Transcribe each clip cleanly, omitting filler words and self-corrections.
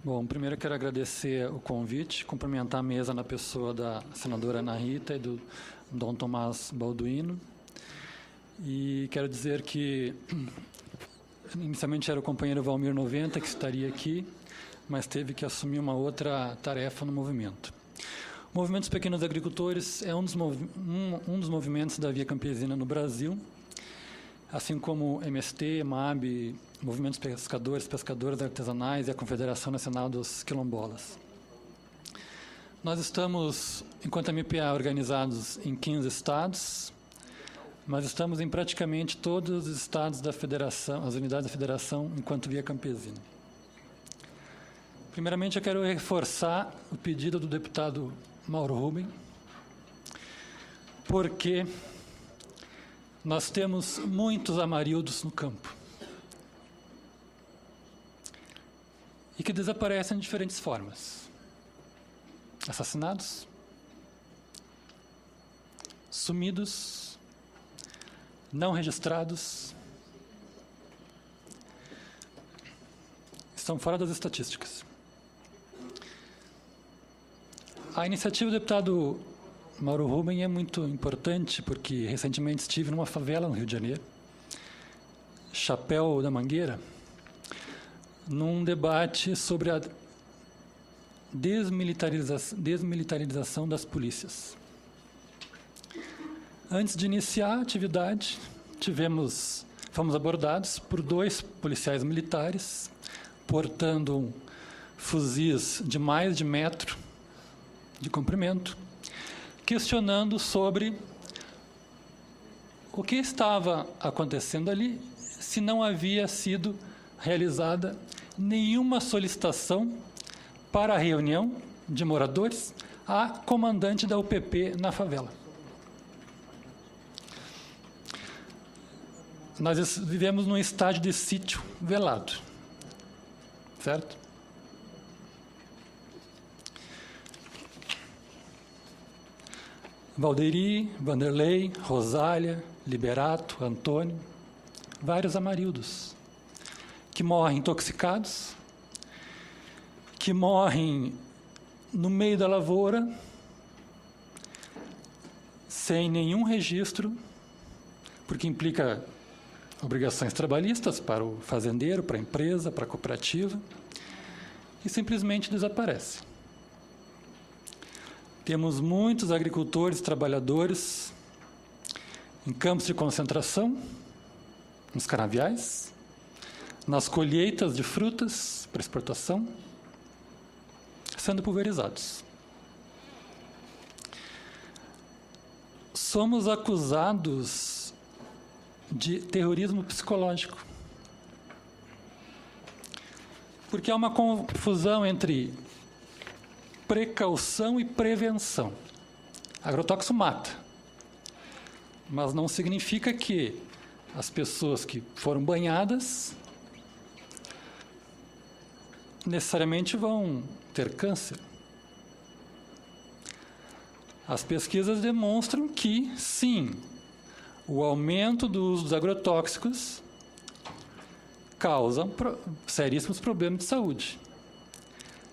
Bom, primeiro eu quero agradecer o convite, cumprimentar a mesa na pessoa da senadora Ana Rita e do Dom Tomás Balduino. E quero dizer que, inicialmente era o companheiro Valmir 90 que estaria aqui, mas teve que assumir uma outra tarefa no movimento. O Movimento dos Pequenos Agricultores é um dos movimentos da Via Campesina no Brasil, assim como MST, MAB, Movimentos Pescadores, Pescadoras Artesanais e a Confederação Nacional dos Quilombolas. Nós estamos, enquanto MPA, organizados em 15 estados, mas estamos em praticamente todos os estados da federação, as unidades da federação, enquanto Via Campesina. Primeiramente, eu quero reforçar o pedido do deputado Mauro Rubem, porque nós temos muitos amarildos no campo e que desaparecem de diferentes formas. Assassinados, sumidos, não registrados, estão fora das estatísticas. A iniciativa do deputado Mauro Rubem é muito importante, porque recentemente estive numa favela no Rio de Janeiro, Chapéu da Mangueira, num debate sobre a desmilitarização das polícias. Antes de iniciar a atividade, fomos abordados por 2 policiais militares, portando fuzis de mais de metro de comprimento, questionando sobre o que estava acontecendo ali, se não havia sido realizada nenhuma solicitação para a reunião de moradores à comandante da UPP na favela. Nós vivemos num estágio de sítio velado, certo? Valderi, Vanderlei, Rosália, Liberato, Antônio, vários amarildos, que morrem intoxicados, que morrem no meio da lavoura, sem nenhum registro, porque implica obrigações trabalhistas para o fazendeiro, para a empresa, para a cooperativa, e simplesmente desaparece. Temos muitos agricultores, trabalhadores em campos de concentração, nos canaviais, nas colheitas de frutas para exportação, sendo pulverizados. Somos acusados de terrorismo psicológico, porque há uma confusão entre precaução e prevenção. Agrotóxico mata, mas não significa que as pessoas que foram banhadas necessariamente vão ter câncer. As pesquisas demonstram que, sim, o aumento do uso dos agrotóxicos causa seríssimos problemas de saúde.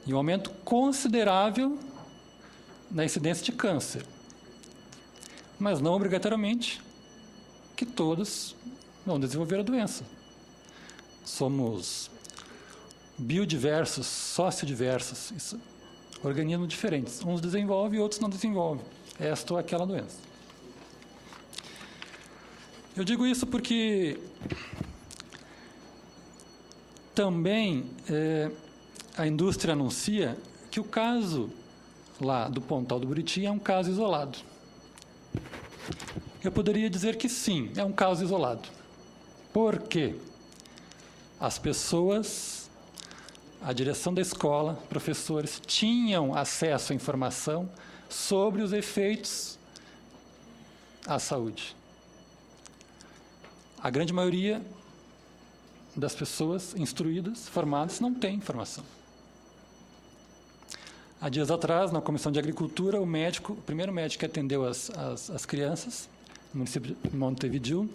E um aumento considerável na incidência de câncer. Mas não obrigatoriamente que todos vão desenvolver a doença. Somos biodiversos, sociodiversos, organismos diferentes. Uns desenvolvem e outros não desenvolvem esta ou aquela doença. Eu digo isso porque também a indústria anuncia que o caso lá do Pontal do Buriti é um caso isolado. Eu poderia dizer que sim, é um caso isolado. Por quê? As pessoas, a direção da escola, professores, tinham acesso à informação sobre os efeitos à saúde. A grande maioria das pessoas instruídas, formadas, não tem informação. Há dias atrás, na Comissão de Agricultura, o primeiro médico que atendeu as crianças, no município de Montevideo,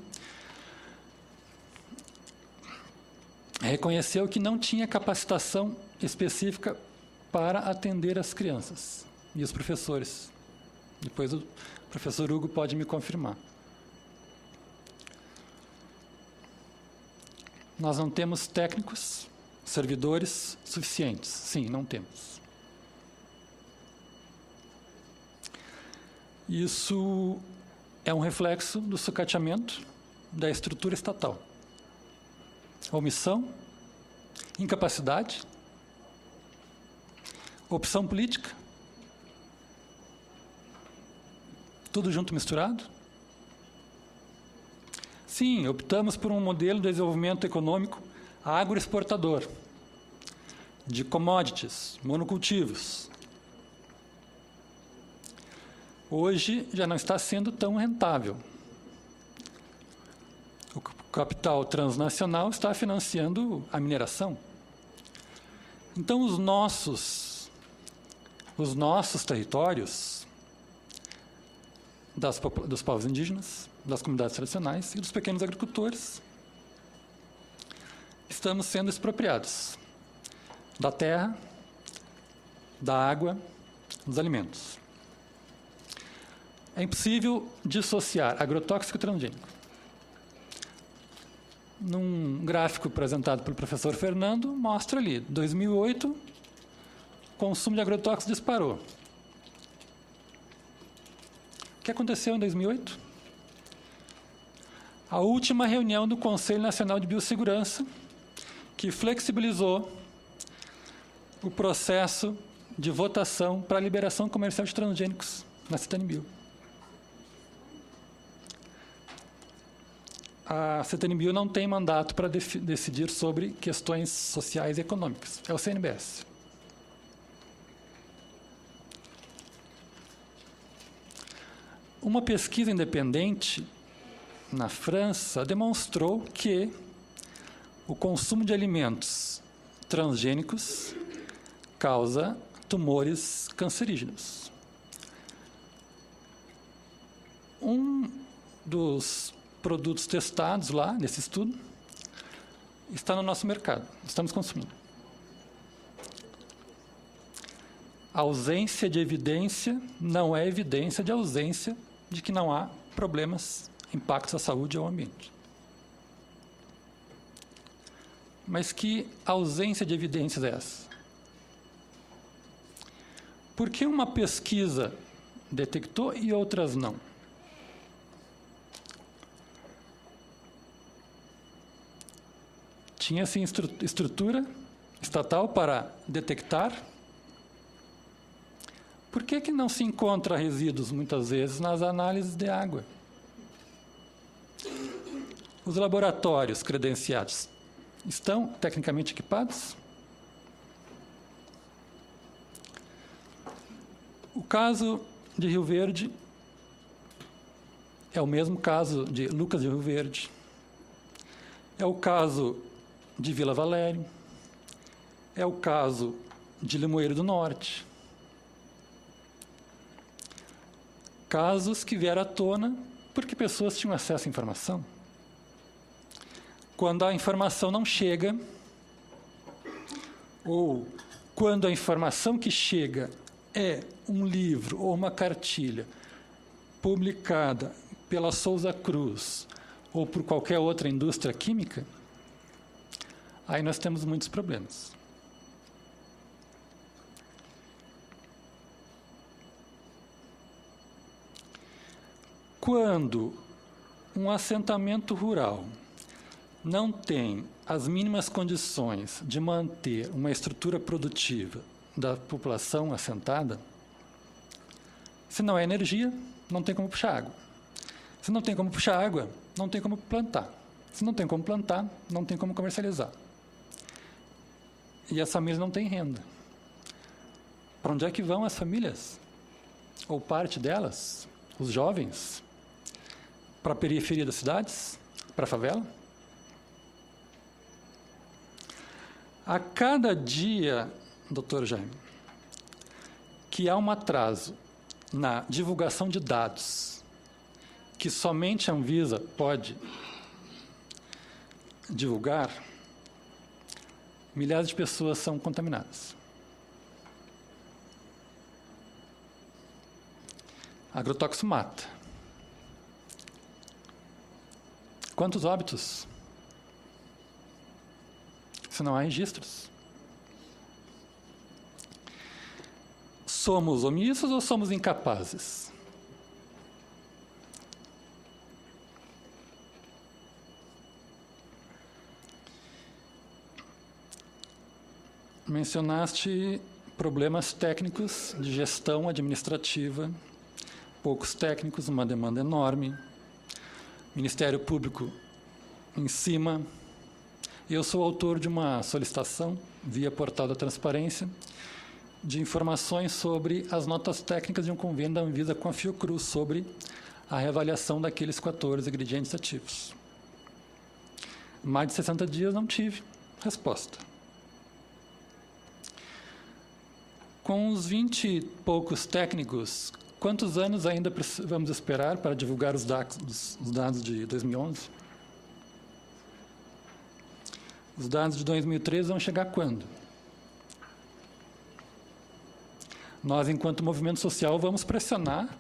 reconheceu que não tinha capacitação específica para atender as crianças e os professores. Depois o professor Hugo pode me confirmar. Nós não temos técnicos, servidores suficientes. Sim, não temos. Isso é um reflexo do sucateamento da estrutura estatal. Omissão, incapacidade, opção política, tudo junto misturado. Sim, optamos por um modelo de desenvolvimento econômico agroexportador, de commodities, monocultivos. Hoje já não está sendo tão rentável. O capital transnacional está financiando a mineração. Então, os nossos territórios, dos povos indígenas, das comunidades tradicionais e dos pequenos agricultores, estamos sendo expropriados da terra, da água, dos alimentos. É impossível dissociar agrotóxico e transgênico. Num gráfico apresentado pelo professor Fernando, mostra ali, 2008, o consumo de agrotóxicos disparou. O que aconteceu em 2008? A última reunião do Conselho Nacional de Biossegurança, que flexibilizou o processo de votação para a liberação comercial de transgênicos na CETANIBio. A CETANIBio não tem mandato para decidir sobre questões sociais e econômicas. É o CNBS. Uma pesquisa independente na França demonstrou que o consumo de alimentos transgênicos causa tumores cancerígenos. Um dos produtos testados lá, nesse estudo, está no nosso mercado. Estamos consumindo. A ausência de evidência não é evidência de ausência de que não há problemas, impactos à saúde ou ao ambiente. Mas que ausência de evidências é essa? Por que uma pesquisa detectou e outras não? Tinha-se estrutura estatal para detectar? Por que não se encontra resíduos, muitas vezes, nas análises de água? Os laboratórios credenciados estão tecnicamente equipados? O caso de Rio Verde é o mesmo caso de Lucas de Rio Verde. É o caso de Vila Valério. É o caso de Limoeiro do Norte. Casos que vieram à tona porque pessoas tinham acesso à informação. Quando a informação não chega, ou quando a informação que chega é um livro ou uma cartilha publicada pela Souza Cruz ou por qualquer outra indústria química, aí nós temos muitos problemas. Quando um assentamento rural não tem as mínimas condições de manter uma estrutura produtiva da população assentada, se não é energia, não tem como puxar água. Se não tem como puxar água, não tem como plantar. Se não tem como plantar, não tem como comercializar. E as famílias não têm renda. Para onde é que vão as famílias? Ou parte delas? Os jovens? Para a periferia das cidades? Para a favela? A cada dia, doutor Jaime, que há um atraso na divulgação de dados, que somente a Anvisa pode divulgar, milhares de pessoas são contaminadas. Agrotóxico mata. Quantos óbitos? Se não há registros. Somos omissos ou somos incapazes? Mencionaste problemas técnicos de gestão administrativa, poucos técnicos, uma demanda enorme, Ministério Público em cima. Eu sou autor de uma solicitação, via portal da transparência, de informações sobre as notas técnicas de um convênio da Anvisa com a Fiocruz sobre a reavaliação daqueles 14 ingredientes ativos. Mais de 60 dias não tive resposta. Com os 20 e poucos técnicos, quantos anos ainda vamos esperar para divulgar os dados de 2011? Os dados de 2013 vão chegar quando? Nós, enquanto movimento social, vamos pressionar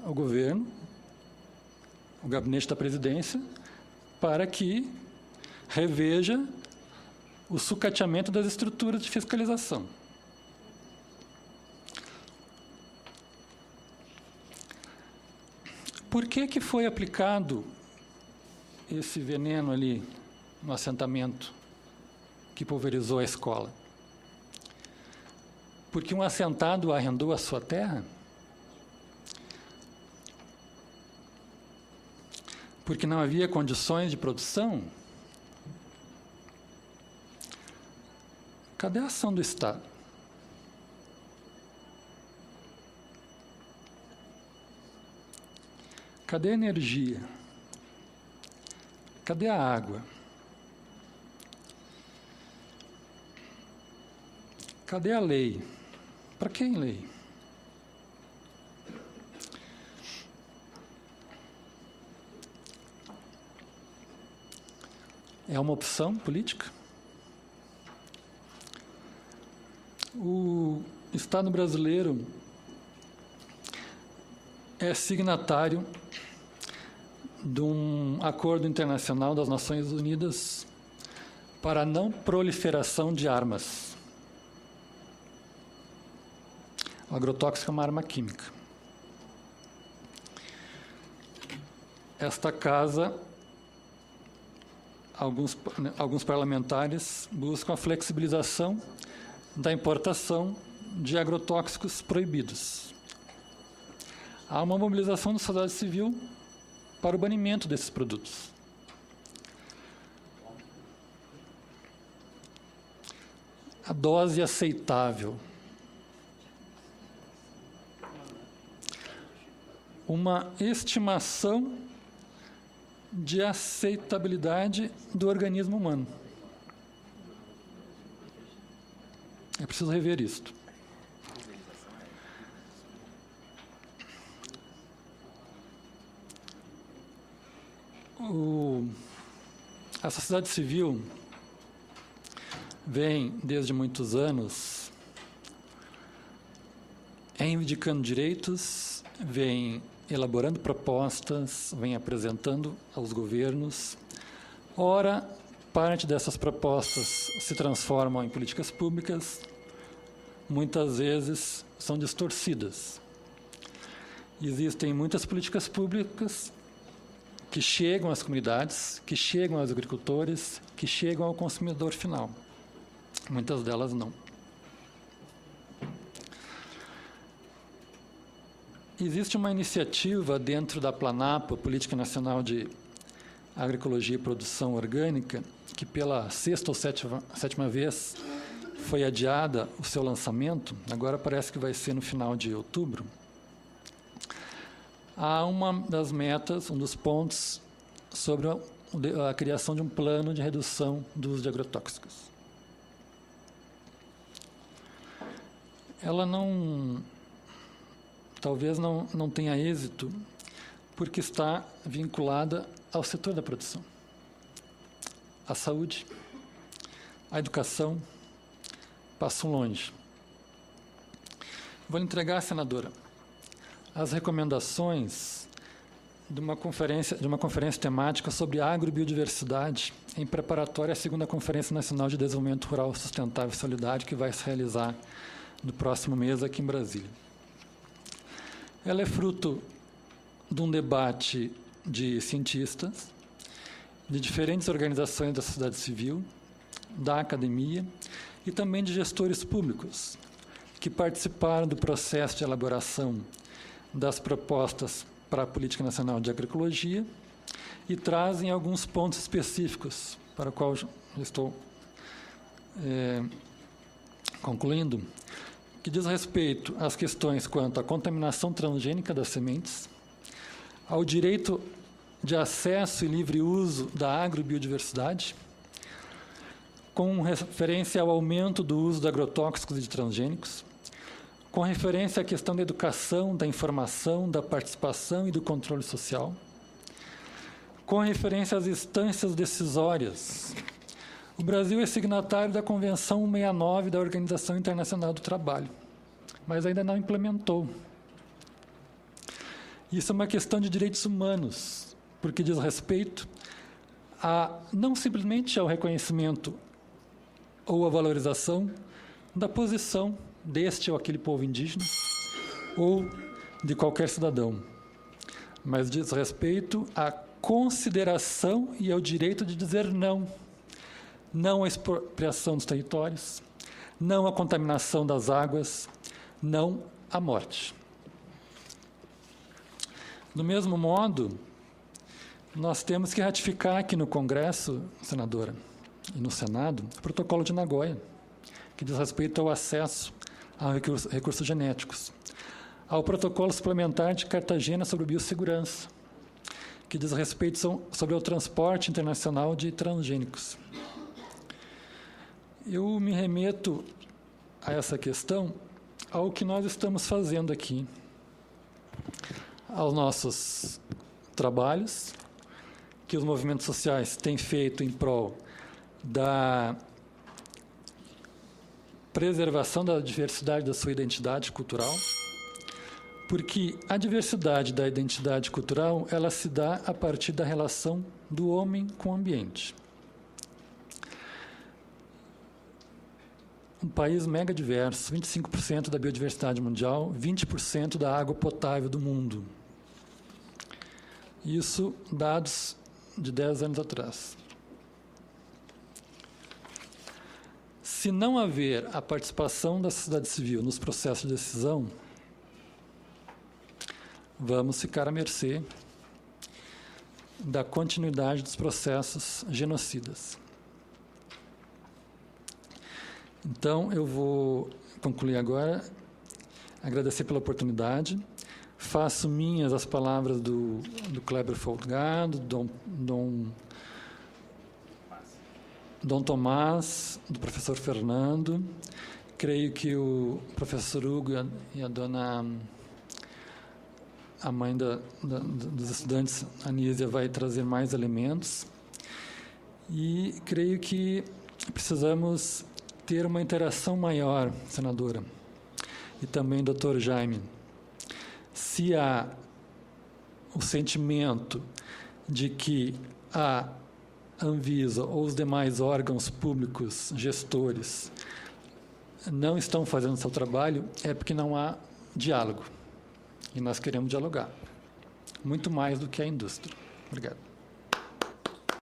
o governo, o gabinete da presidência, para que reveja o sucateamento das estruturas de fiscalização. Por que foi aplicado esse veneno ali no assentamento que pulverizou a escola? Porque um assentado arrendou a sua terra? Porque não havia condições de produção? Cadê a ação do Estado? Cadê a energia? Cadê a água? Cadê a lei? Para quem lei? É uma opção política? O Estado brasileiro é signatário de um acordo internacional das Nações Unidas para a não proliferação de armas. O agrotóxico é uma arma química. Esta casa, alguns parlamentares buscam a flexibilização da importação de agrotóxicos proibidos. Há uma mobilização da sociedade civil para o banimento desses produtos. A dose aceitável. Uma estimação de aceitabilidade do organismo humano. É preciso rever isto. A sociedade civil vem, desde muitos anos, reivindicando direitos, vem elaborando propostas, vem apresentando aos governos. Ora, parte dessas propostas se transformam em políticas públicas, muitas vezes são distorcidas. Existem muitas políticas públicas que chegam às comunidades, que chegam aos agricultores, que chegam ao consumidor final. Muitas delas não. Existe uma iniciativa dentro da Planapa, Política Nacional de Agroecologia e Produção Orgânica, que pela sexta ou sétima vez foi adiada o seu lançamento, agora parece que vai ser no final de outubro. Há uma das metas, um dos pontos, sobre a criação de um plano de redução do uso de agrotóxicos. Ela talvez não tenha êxito, porque está vinculada ao setor da produção, à saúde, a educação passam longe. Vou entregar, senadora, as recomendações de uma conferência temática sobre agrobiodiversidade em preparatória à segunda Conferência Nacional de Desenvolvimento Rural Sustentável e Solidário, que vai se realizar no próximo mês aqui em Brasília. Ela é fruto de um debate de cientistas, de diferentes organizações da sociedade civil, da academia e também de gestores públicos que participaram do processo de elaboração das propostas para a Política Nacional de Agroecologia e trazem alguns pontos específicos para o qual eu estou concluindo, que diz respeito às questões quanto à contaminação transgênica das sementes, ao direito de acesso e livre uso da agrobiodiversidade, com referência ao aumento do uso de agrotóxicos e de transgênicos, com referência à questão da educação, da informação, da participação e do controle social, com referência às instâncias decisórias. O Brasil é signatário da Convenção 169 da Organização Internacional do Trabalho, mas ainda não implementou. Isso é uma questão de direitos humanos, porque diz respeito não simplesmente ao reconhecimento ou à valorização da posição deste ou aquele povo indígena ou de qualquer cidadão, mas diz respeito à consideração e ao direito de dizer não. Não à expropriação dos territórios, não à contaminação das águas, não à morte. Do mesmo modo, nós temos que ratificar aqui no Congresso, senadora, e no Senado, o Protocolo de Nagoya, que diz respeito ao acesso a recursos genéticos, ao Protocolo Suplementar de Cartagena sobre biossegurança, que diz respeito sobre o transporte internacional de transgênicos. Eu me remeto a essa questão ao que nós estamos fazendo aqui, aos nossos trabalhos que os movimentos sociais têm feito em prol da preservação da diversidade da sua identidade cultural, porque a diversidade da identidade cultural, ela se dá a partir da relação do homem com o ambiente. Um país mega diverso, 25% da biodiversidade mundial, 20% da água potável do mundo. Isso, dados de 10 anos atrás. Se não haver a participação da sociedade civil nos processos de decisão, vamos ficar à mercê da continuidade dos processos genocidas. Então, eu vou concluir agora, agradecer pela oportunidade, faço minhas as palavras do Kleber Folgado, Dom Tomás, do professor Fernando. Creio que o professor Hugo e a mãe dos estudantes, Anísia, vai trazer mais elementos. E creio que precisamos ter uma interação maior, senadora, e também doutor Jaime. Se há o sentimento de que a Anvisa ou os demais órgãos públicos gestores não estão fazendo seu trabalho, é porque não há diálogo. E nós queremos dialogar. Muito mais do que a indústria. Obrigado.